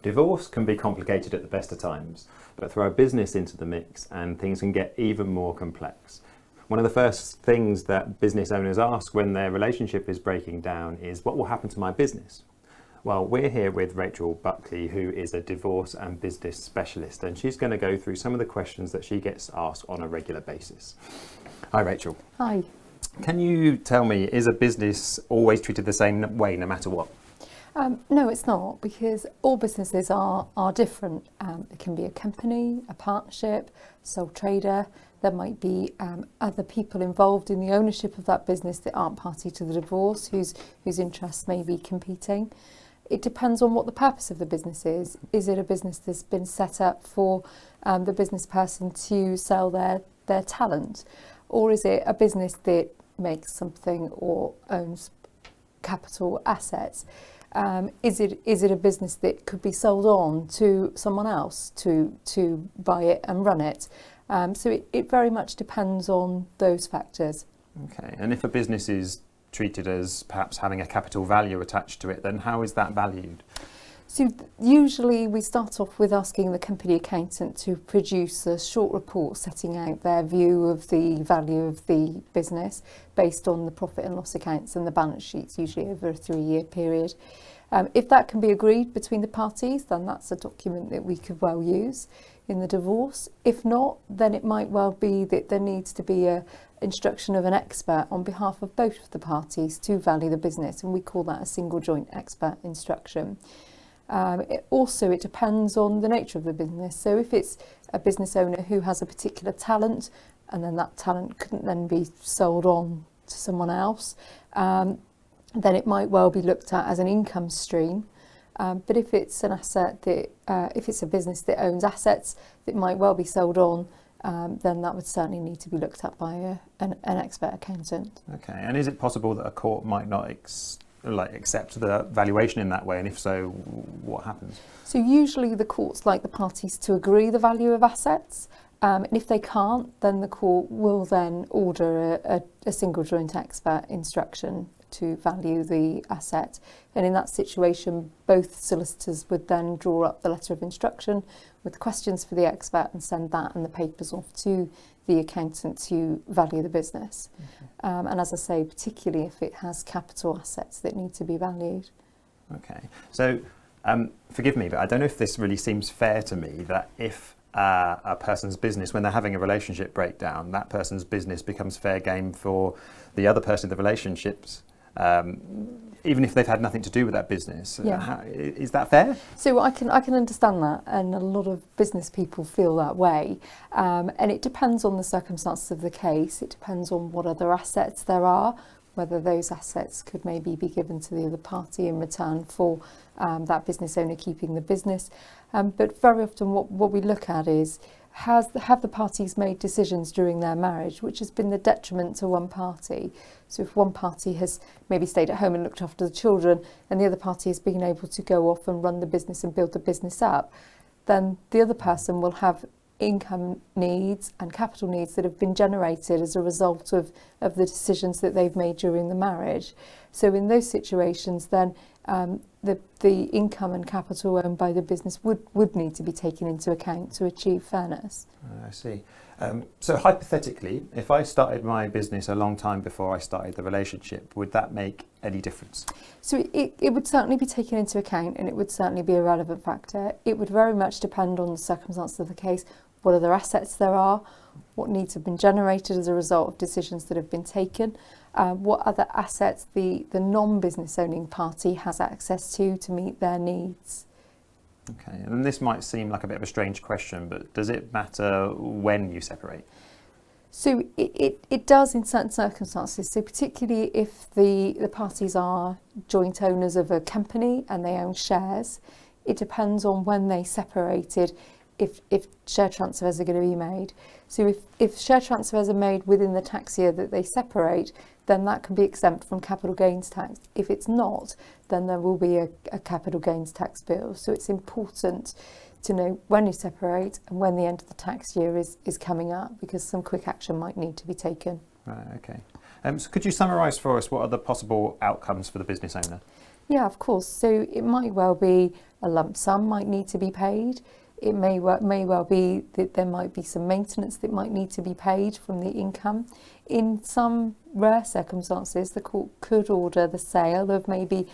Divorce can be complicated at the best of times, but throw a business into the mix and things can get even more complex. One of the first things that business owners ask when their relationship is breaking down is, what will happen to my business? Well, we're here with Rachel Buckley, who is a divorce and business specialist, and she's going to go through some of the questions that she gets asked on a regular basis. Hi, Rachel. Hi. Can you tell me, is a business always treated the same way no matter what? No, it's not, because all businesses are different. It can be a company, a partnership, sole trader. There might be other people involved in the ownership of that business that aren't party to the divorce, whose interests may be competing. It depends on what the purpose of the business is. Is it a business that's been set up for the business person to sell their talent? Or is it a business that makes something or owns capital assets? Is it a business that could be sold on to someone else to buy it and run it? So it very much depends on those factors. Okay, and if a business is treated as perhaps having a capital value attached to it, then how is that valued? So usually we start off with asking the company accountant to produce a short report setting out their view of the value of the business based on the profit and loss accounts and the balance sheets, usually over a 3-year period. If that can be agreed between the parties, then that's a document that we could well use in the divorce. If not, then it might well be that there needs to be a instruction of an expert on behalf of both of the parties to value the business, and we call that a single joint expert instruction. It depends on the nature of the business. So if it's a business owner who has a particular talent and then that talent couldn't then be sold on to someone else, then it might well be looked at as an income stream. But if it's an asset that, if it's a business that owns assets that might well be sold on, then that would certainly need to be looked at by an expert accountant. Okay, and is it possible that a court might not accept the valuation in that way, and if so, what happens? So usually the courts like the parties to agree the value of assets, and if they can't, then the court will then order a single joint expert instruction to value the asset. And in that situation, both solicitors would then draw up the letter of instruction with questions for the expert and send that and the papers off to the accountant to value the business. Okay. And as I say, particularly if it has capital assets that need to be valued. Okay, so forgive me, but I don't know if this really seems fair to me that if a person's business, when they're having a relationship breakdown, that person's business becomes fair game for the other person in the relationships, even if they've had nothing to do with that business. Yeah. Is that fair? So I can understand that, and a lot of business people feel that way, and it depends on the circumstances of the case. It depends on what other assets there are, whether those assets could maybe be given to the other party in return for that business owner keeping the business. But very often what we look at is, have the parties made decisions during their marriage which has been the detriment to one party? So if one party has maybe stayed at home and looked after the children and the other party has been able to go off and run the business and build the business up, then the other person will have income needs and capital needs that have been generated as a result of the decisions that they've made during the marriage. So in those situations, then the income and capital owned by the business would need to be taken into account to achieve fairness. I see. So hypothetically, if I started my business a long time before I started the relationship, would that make any difference? So it would certainly be taken into account, and it would certainly be a relevant factor. It would very much depend on the circumstances of the case, what other assets there are, what needs have been generated as a result of decisions that have been taken, what other assets the non-business owning party has access to meet their needs. Okay, and this might seem like a bit of a strange question, but does it matter when you separate? So it does in certain circumstances. So particularly if the parties are joint owners of a company and they own shares, it depends on when they separated if share transfers are going to be made. So if share transfers are made within the tax year that they separate, then that can be exempt from capital gains tax. If it's not, then there will be a capital gains tax bill. So it's important to know when you separate and when the end of the tax year is coming up, because some quick action might need to be taken. Right, okay. So could you summarise for us what are the possible outcomes for the business owner? Yeah, of course. So it might well be a lump sum might need to be paid. It may well be that there might be some maintenance that might need to be paid from the income. In some rare circumstances, the court could order the sale of maybe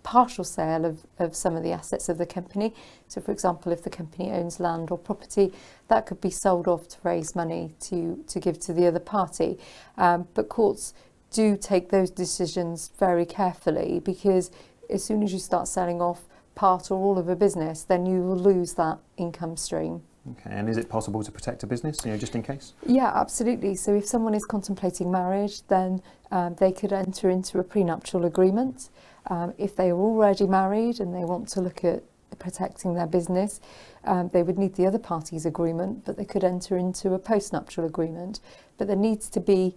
partial sale of some of the assets of the company. So for example, if the company owns land or property, that could be sold off to raise money to give to the other party. But courts do take those decisions very carefully, because as soon as you start selling off part or all of a business, then you will lose that income stream. Okay, and is it possible to protect a business, just in case? Yeah, absolutely. So if someone is contemplating marriage, then they could enter into a prenuptial agreement. If they are already married and they want to look at protecting their business, they would need the other party's agreement, but they could enter into a postnuptial agreement. But there needs to be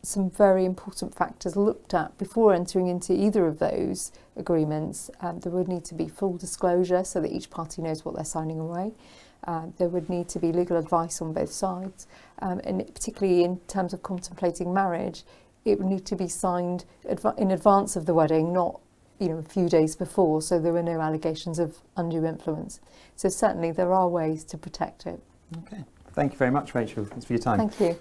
some very important factors looked at before entering into either of those agreements. There would need to be full disclosure so that each party knows what they're signing away. There would need to be legal advice on both sides, and particularly in terms of contemplating marriage, it would need to be signed in advance of the wedding, not a few days before, so there were no allegations of undue influence. So certainly there are ways to protect it. Okay, thank you very much, Rachel. Thanks for your time. Thank you.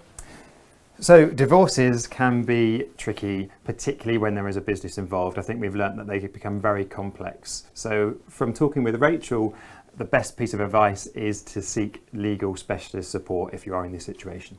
So divorces can be tricky, particularly when there is a business involved. I think we've learnt that they can become very complex. So from talking with Rachel, the best piece of advice is to seek legal specialist support if you are in this situation.